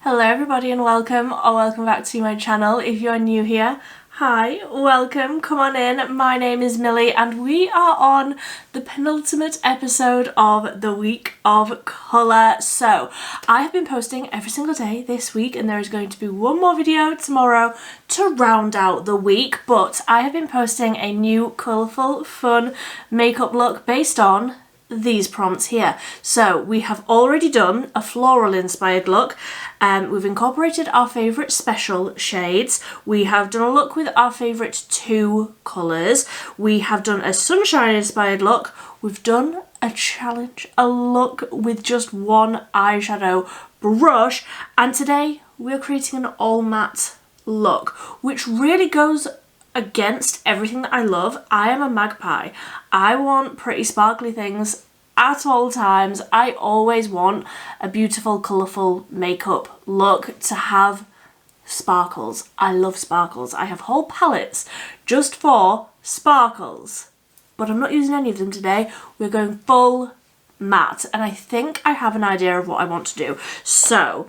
Hello everybody and welcome or welcome back to my channel. If you're new here, hi, welcome, come on in. My name is Millie and we are on the penultimate episode of the week of colour. So I have been posting every single day this week and there is going to be one more video tomorrow to round out the week, but I have been posting a new colourful, fun makeup look based on these prompts here. So we have already done a floral inspired look. We've incorporated our favourite special shades. We have done a look with our favourite two colours. We have done a sunshine inspired look. We've done a challenge, a look with just one eyeshadow brush. And today we're creating an all matte look, which really goes against everything that I love. I am a magpie. I want pretty sparkly things at all times. I always want a beautiful, colourful makeup look to have sparkles. I love sparkles. I have whole palettes just for sparkles, but I'm not using any of them today. We're going full matte, and I think I have an idea of what I want to do. So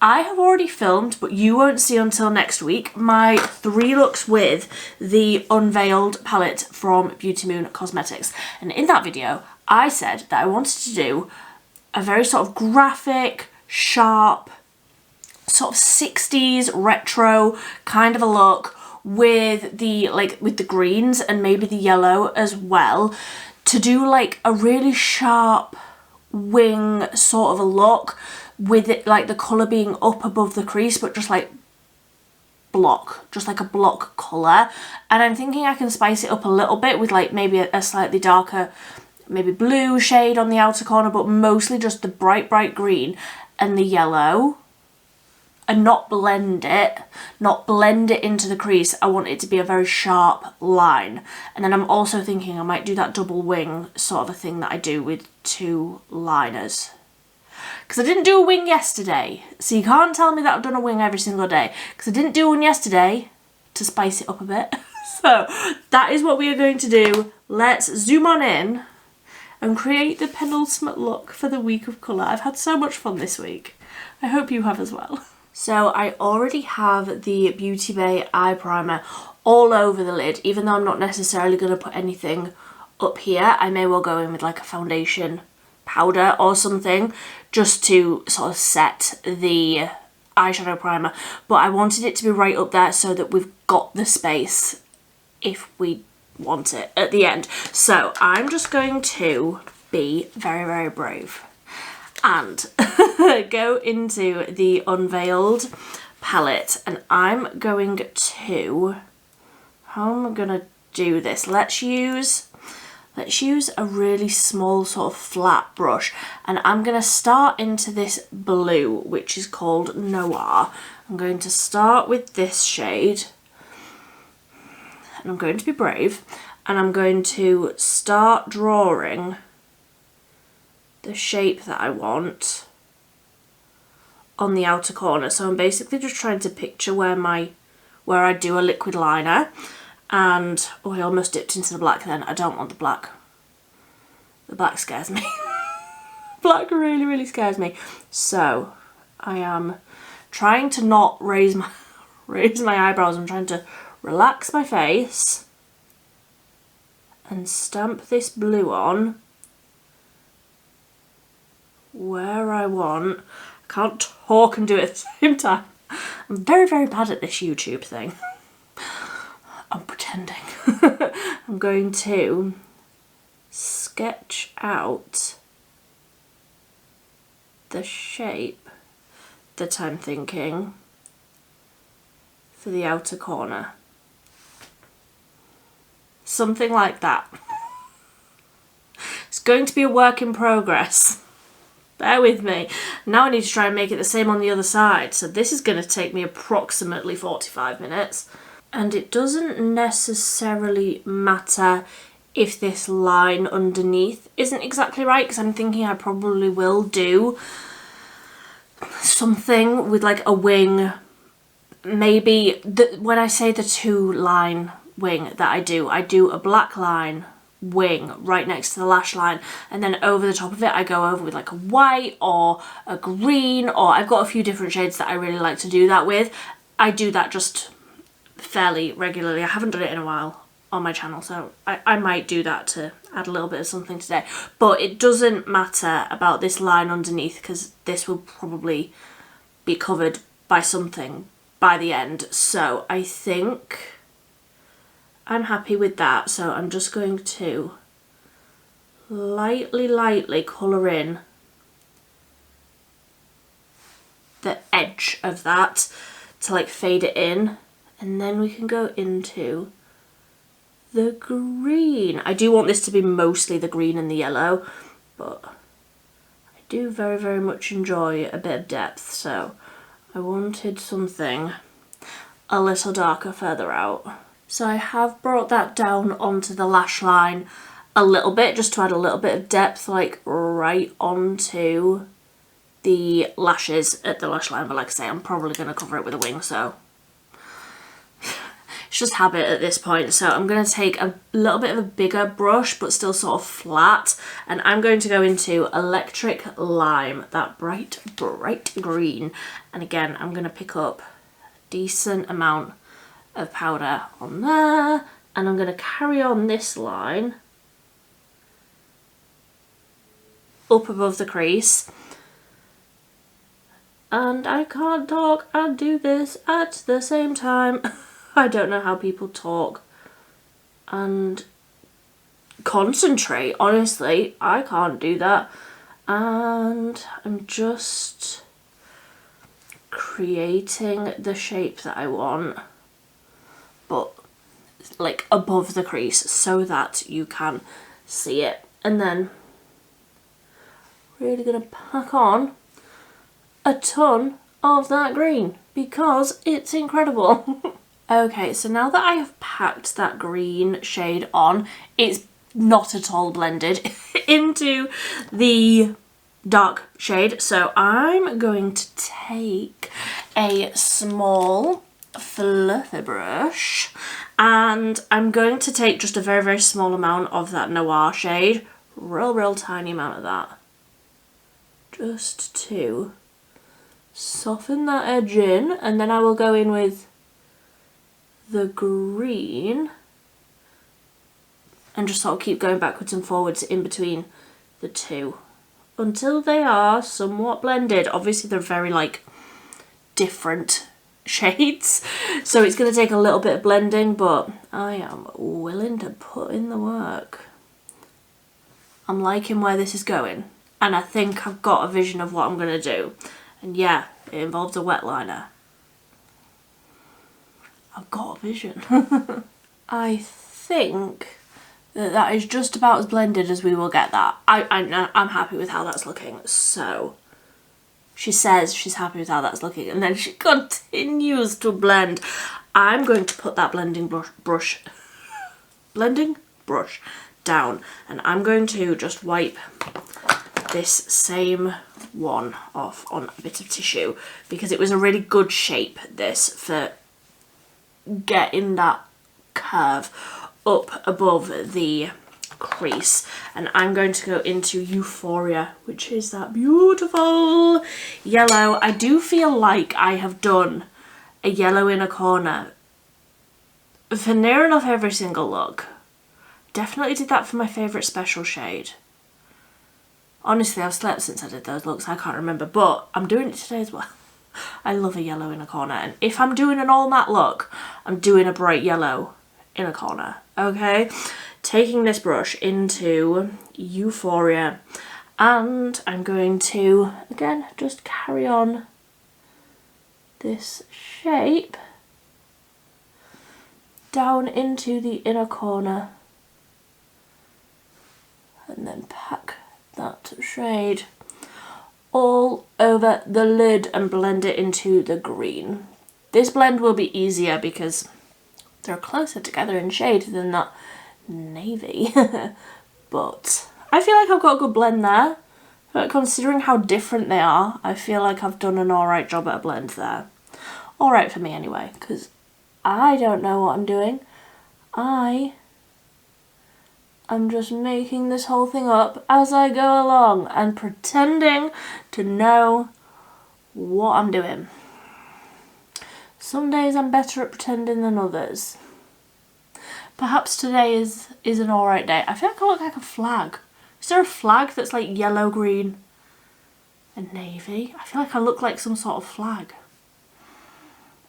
I have already filmed, but you won't see until next week, my 3 looks with the Unveiled palette from Beauty Moon Cosmetics. And in that video, I said that I wanted to do a very sort of graphic, sharp, sort of 60s retro kind of a look with the greens and maybe the yellow as well, to do like a really sharp wing sort of a look with it, like the colour being up above the crease, but just like a block colour. And I'm thinking I can spice it up a little bit with like maybe a slightly darker, maybe blue shade on the outer corner, but mostly just the bright green and the yellow, and not blend it into the crease. I want it to be a very sharp line. And then I'm also thinking I might do that double wing sort of a thing that I do with 2 liners. Because I didn't do a wing yesterday, so you can't tell me that I've done a wing every single day, because I didn't do one yesterday to spice it up a bit. So that is what we are going to do. Let's zoom on in and create the penultimate look for the week of colour. I've had so much fun this week. I hope you have as well. So I already have the Beauty Bay eye primer all over the lid, even though I'm not necessarily going to put anything up here. I may well go in with like a foundation powder or something just to sort of set the eyeshadow primer, but I wanted it to be right up there so that we've got the space if we want it at the end. So I'm just going to be very brave and go into the Unveiled palette, and I'm going to, how am I gonna do this? Let's use a really small sort of flat brush, and I'm going to start into this blue, which is called Noir. I'm going to start with this shade, and I'm going to be brave, and I'm going to start drawing the shape that I want on the outer corner. So I'm basically just trying to picture where I do a liquid liner. And, oh, I almost dipped into the black then. I don't want the black. The black scares me. Black really scares me. So I am trying to not raise my eyebrows. I'm trying to relax my face and stamp this blue on where I want. I can't talk and do it at the same time. I'm very bad at this YouTube thing. I'm pretending. I'm going to sketch out the shape that I'm thinking for the outer corner. Something like that. It's going to be a work in progress. Bear with me. Now I need to try and make it the same on the other side. So this is going to take me approximately 45 minutes. And it doesn't necessarily matter if this line underneath isn't exactly right, because I'm thinking I probably will do something with like a wing. Maybe when I say the 2 line wing that I do a black line wing right next to the lash line, and then over the top of it I go over with like a white or a green, or I've got a few different shades that I really like to do that with. I do that just fairly regularly. I haven't done it in a while on my channel, so I might do that to add a little bit of something today. But it doesn't matter about this line underneath because this will probably be covered by something by the end. So I think I'm happy with that. So I'm just going to lightly colour in the edge of that to like fade it in, and then we can go into the green. I do want this to be mostly the green and the yellow, but I do very much enjoy a bit of depth, so I wanted something a little darker further out. So I have brought that down onto the lash line a little bit, just to add a little bit of depth, like right onto the lashes at the lash line. But like I say, I'm probably going to cover it with a wing, so it's just habit at this point. So I'm going to take a little bit of a bigger brush, but still sort of flat, and I'm going to go into Electric Lime, that bright green. And again, I'm going to pick up a decent amount of powder on there, and I'm going to carry on this line up above the crease. And I can't talk and do this at the same time. I don't know how people talk and concentrate, honestly. I can't do that. And I'm just creating the shape that I want, but like above the crease so that you can see it. And then really gonna pack on a ton of that green because it's incredible. Okay, so now that I have packed that green shade on, it's not at all blended into the dark shade. So I'm going to take a small fluffy brush, and I'm going to take just a very small amount of that noir shade, real tiny amount of that, just to soften that edge in, and then I will go in with the green and just sort of keep going backwards and forwards in between the two until they are somewhat blended. Obviously they're very like different shades, so it's going to take a little bit of blending, but I am willing to put in the work. I'm liking where this is going, and I think I've got a vision of what I'm going to do. And yeah, it involves a wet liner. I've got a vision. I think that is just about as blended as we will get that. I'm happy with how that's looking. So she says she's happy with how that's looking, and then she continues to blend. I'm going to put that blending brush down, and I'm going to just wipe this same one off on a bit of tissue because it was a really good shape, this, for getting that curve up above the crease. And I'm going to go into Euphoria, which is that beautiful yellow. I do feel like I have done a yellow in a corner for near enough every single look. Definitely did that for my favourite special shade. Honestly, I've slept since I did those looks, I can't remember, but I'm doing it today as well. I love a yellow in a corner, and if I'm doing an all matte look, I'm doing a bright yellow in a corner, okay? Taking this brush into Euphoria, and I'm going to, again, just carry on this shape down into the inner corner, and then pack that shade all over the lid and blend it into the green. This blend will be easier because they're closer together in shade than that navy. But I feel like I've got a good blend there. But considering how different they are, I feel like I've done an alright job at a blend there. Alright for me anyway, because I don't know what I'm doing. I I'm just making this whole thing up as I go along and pretending to know what I'm doing. Some days I'm better at pretending than others. Perhaps today is an alright day. I feel like I look like a flag. Is there a flag that's like yellow, green and navy? I feel like I look like some sort of flag.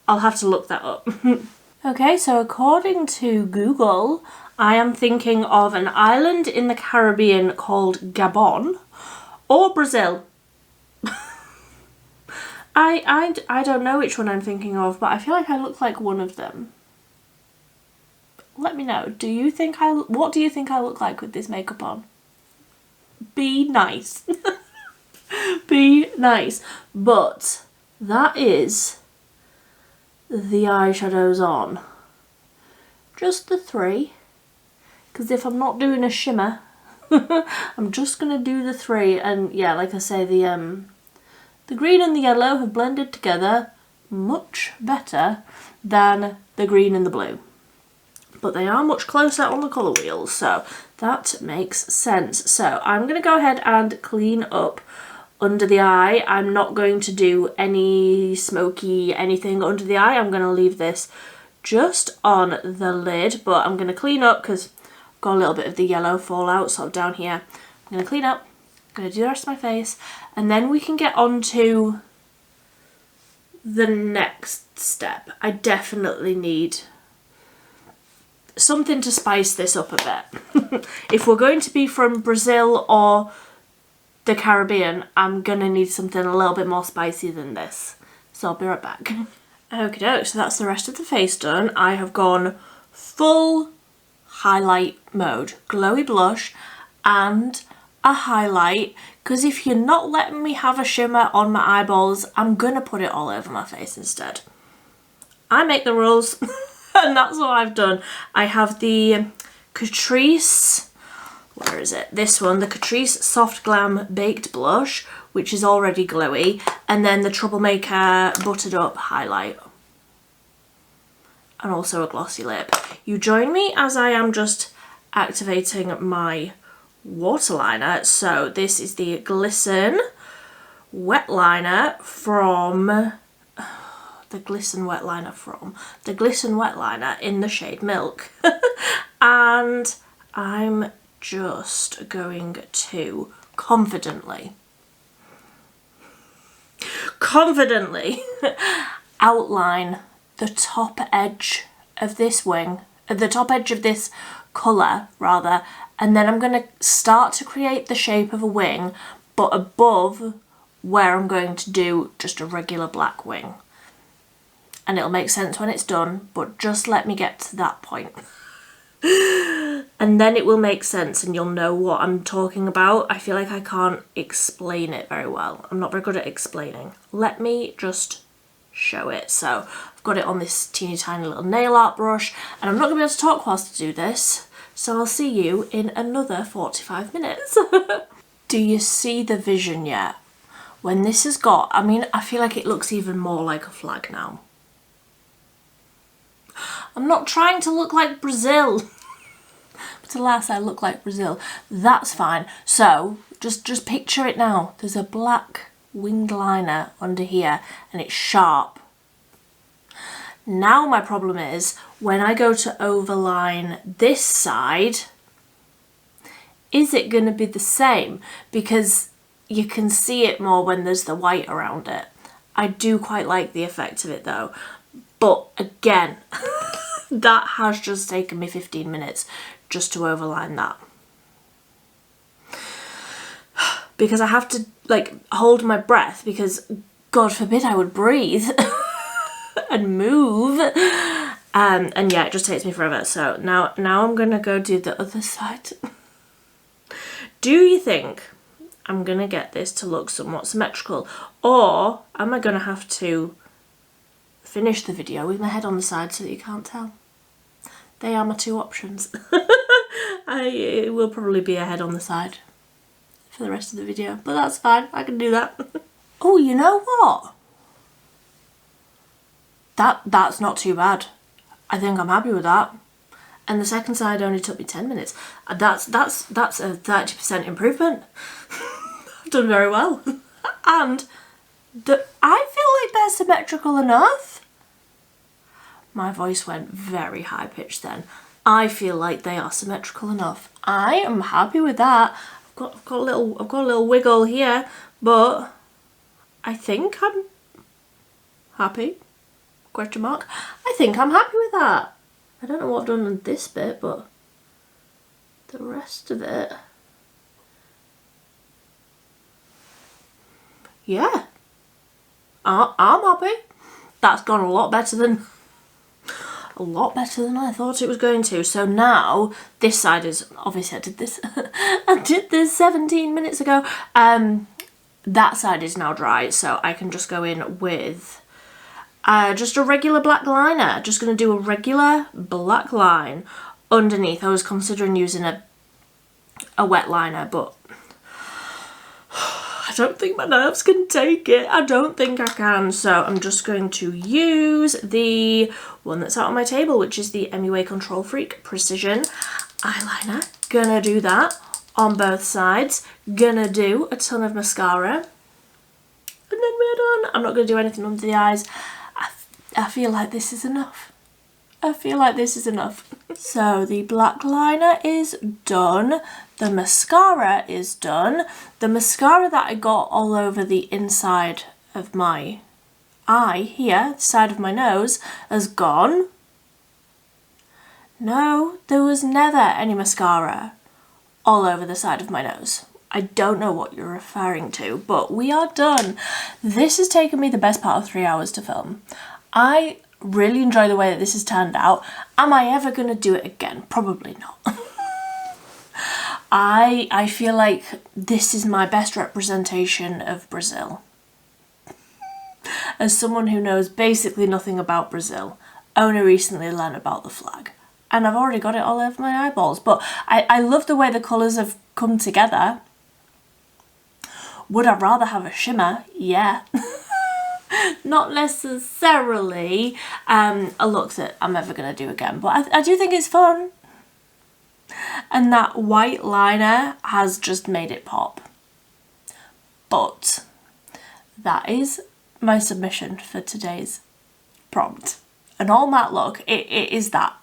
I'll have to look that up. Okay, so according to Google, I am thinking of an island in the Caribbean called Gabon or Brazil. I don't know which one I'm thinking of, but I feel like I look like one of them. Let me know. What do you think I look like with this makeup on? Be nice. Be nice. But that is the eyeshadows on. Just the 3. Because if I'm not doing a shimmer, I'm just going to do the 3. And yeah, like I say, the green and the yellow have blended together much better than the green and the blue. But they are much closer on the colour wheels, so that makes sense. So I'm going to go ahead and clean up under the eye. I'm not going to do any smoky anything under the eye. I'm going to leave this just on the lid, but I'm going to clean up because I've got a little bit of the yellow fallout sort of down here. I'm going to clean up, I'm going to do the rest of my face, and then we can get on to the next step. I definitely need something to spice this up a bit. If we're going to be from Brazil or the Caribbean, I'm gonna need something a little bit more spicy than this. So I'll be right back. Okie doke, so that's the rest of the face done. I have gone full highlight mode, glowy blush and a highlight, because if you're not letting me have a shimmer on my eyeballs, I'm gonna put it all over my face instead. I make the rules. And that's what I've done. I have the Catrice, where is it? This one, the Catrice Soft Glam Baked Blush, which is already glowy, and then the Troublemaker Buttered Up Highlight. And also a glossy lip. You join me as I am just activating my waterliner. So this is the Glisten Wet Liner from... the Glisten Wet Liner in the shade Milk. And I'm just going to confidently outline the top edge of this wing, the top edge of this colour rather, and then I'm going to start to create the shape of a wing, but above where I'm going to do just a regular black wing. And it'll make sense when it's done, but just let me get to that point. And then it will make sense and you'll know what I'm talking about. I feel like I can't explain it very well. I'm not very good at explaining. Let me just show it. So I've got it on this teeny tiny little nail art brush, and I'm not going to be able to talk whilst I do this. So I'll see you in another 45 minutes. Do you see the vision yet? When this has got, I mean, I feel like it looks even more like a flag now. I'm not trying to look like Brazil. But alas, I look like Brazil. That's fine. So just picture it now. There's a black winged liner under here and it's sharp. Now my problem is when I go to overline this side, is it going to be the same? Because you can see it more when there's the white around it. I do quite like the effect of it though. But again, that has just taken me 15 minutes just to overline that. Because I have to like hold my breath because God forbid I would breathe and move. And yeah, it just takes me forever. So now I'm gonna go do the other side. Do you think I'm gonna get this to look somewhat symmetrical, or am I gonna have to finish the video with my head on the side so that you can't tell? They are my two options. It will probably be a head on the side for the rest of the video, but that's fine, I can do that. Oh, you know what? That's not too bad. I think I'm happy with that. and the second side only took me 10 minutes. That's a 30% improvement. I've done very well. And I feel like they're symmetrical enough. My voice went very high pitched then. I feel like they are symmetrical enough. I am happy with that. I've got a little wiggle here, but I think I'm happy. Question mark. I think I'm happy with that. I don't know what I've done on this bit, but the rest of it, yeah, I'm happy. That's gone a lot better than I thought it was going to. So now this side is, obviously I did this I did this 17 minutes ago. That side is now dry, so I can just go in with just a regular black liner. Just going to do a regular black line underneath. I was considering using a wet liner, but I don't think my nerves can take it. I don't think I can. So I'm just going to use the one that's out on my table, which is the MUA Control Freak Precision eyeliner. Gonna do that on both sides. Gonna do a ton of mascara. And then we're done. I'm not gonna do anything under the eyes. I feel like this is enough. I feel like this is enough. So the black liner is done. The mascara is done. The mascara that I got all over the inside of my eye here, the side of my nose, has gone. No, there was never any mascara all over the side of my nose. I don't know what you're referring to, but we are done. This has taken me the best part of 3 hours to film. I really enjoy the way that this has turned out. Am I ever going to do it again? Probably not. I feel like this is my best representation of Brazil. As someone who knows basically nothing about Brazil, only recently learned about the flag. And I've already got it all over my eyeballs. But I love the way the colours have come together. Would I rather have a shimmer? Yeah. Not necessarily a look that I'm ever going to do again, but I do think it's fun. And that white liner has just made it pop. But that is my submission for today's prompt. An all matte look, it is that.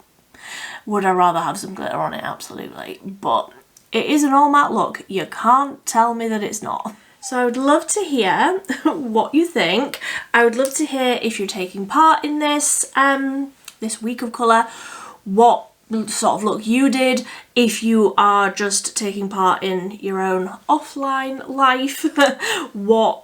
Would I rather have some glitter on it? Absolutely. But it is an all matte look. You can't tell me that it's not. So I would love to hear what you think. I would love to hear if you're taking part in this this week of colour, what sort of look you did, if you are just taking part in your own offline life, what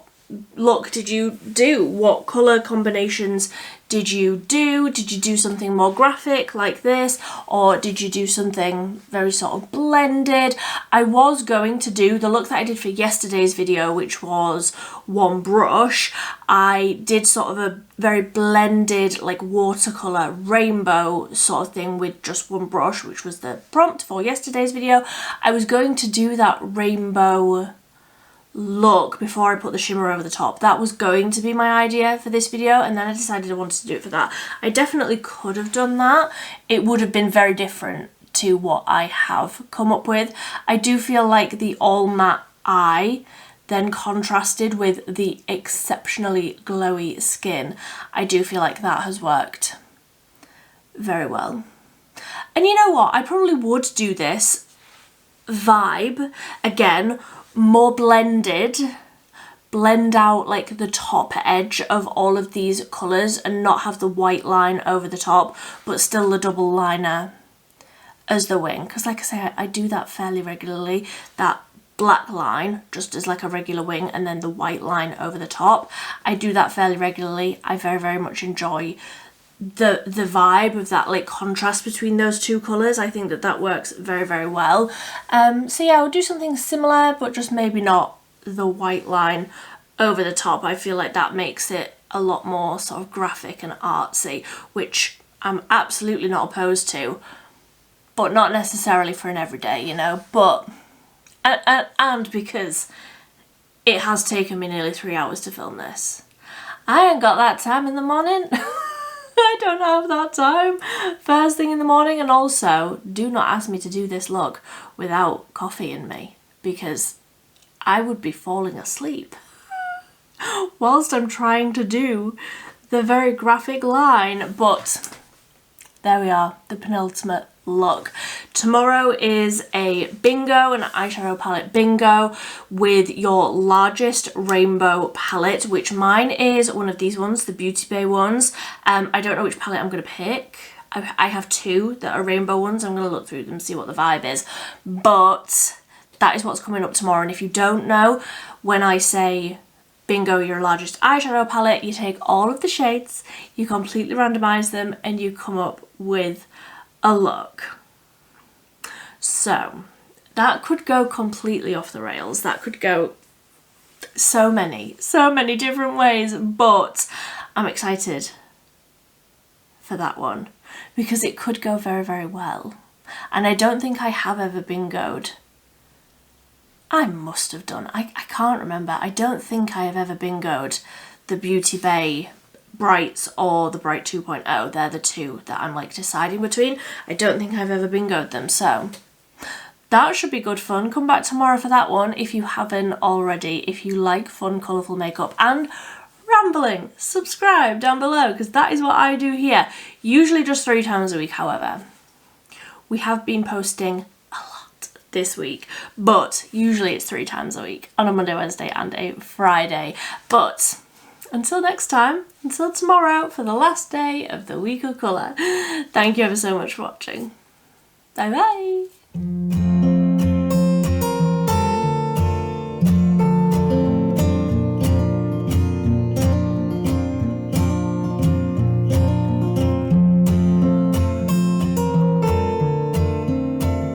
look did you do? What colour combinations did you do? Did you do something more graphic like this, or did you do something very sort of blended? I was going to do the look that I did for yesterday's video, which was one brush. I did sort of a very blended, like watercolour rainbow sort of thing with just one brush, which was the prompt for yesterday's video. I was going to do that rainbow look before I put the shimmer over the top. That was going to be my idea for this video, and then I decided I wanted to do it for that. I definitely could have done that. It would have been very different to what I have come up with. I do feel like the all matte eye then contrasted with the exceptionally glowy skin. I do feel like that has worked very well. And you know what? I probably would do this vibe again, more blended, blend out like the top edge of all of these colours and not have the white line over the top, but still the double liner as the wing. Because like I say, I do that fairly regularly, that black line just as like a regular wing and then the white line over the top. I do that fairly regularly. I very, very much enjoy the vibe of that like contrast between those two colours. I think that works very, very well. So yeah, I'll do something similar, but just maybe not the white line over the top. I feel like that makes it a lot more sort of graphic and artsy, which I'm absolutely not opposed to, but not necessarily for an everyday, you know. But and because it has taken me nearly 3 hours to film this, I ain't got that time in the morning. I don't have that time first thing in the morning. And also, do not ask me to do this look without coffee in me, because I would be falling asleep whilst I'm trying to do the very graphic line. But there we are, the penultimate look. Tomorrow is a bingo, an eyeshadow palette bingo with your largest rainbow palette, which mine is one of these ones, the Beauty Bay ones. I don't know which palette I'm going to pick. I have two that are rainbow ones. I'm going to look through them, see what the vibe is. But that is what's coming up tomorrow. And if you don't know, when I say bingo your largest eyeshadow palette, you take all of the shades, you completely randomize them, and you come up with a look. So that could go completely off the rails. That could go so many different ways, but I'm excited for that one because it could go very, very well. And I don't think I have ever bingoed. I must have done. I can't remember. I don't think I have ever bingoed the Beauty Bay Brights or the Bright 2.0. They're the two that I'm like deciding between. I don't think I've ever bingoed them, so that should be good fun. Come back tomorrow for that one if you haven't already. If you like fun, colourful makeup and rambling, subscribe down below, because that is what I do here. Usually just 3 times a week, however. We have been posting this week, but usually it's 3 times a week, on a Monday, Wednesday and a Friday. But until next time, until tomorrow for the last day of the week of colour, thank you ever so much for watching. Bye bye.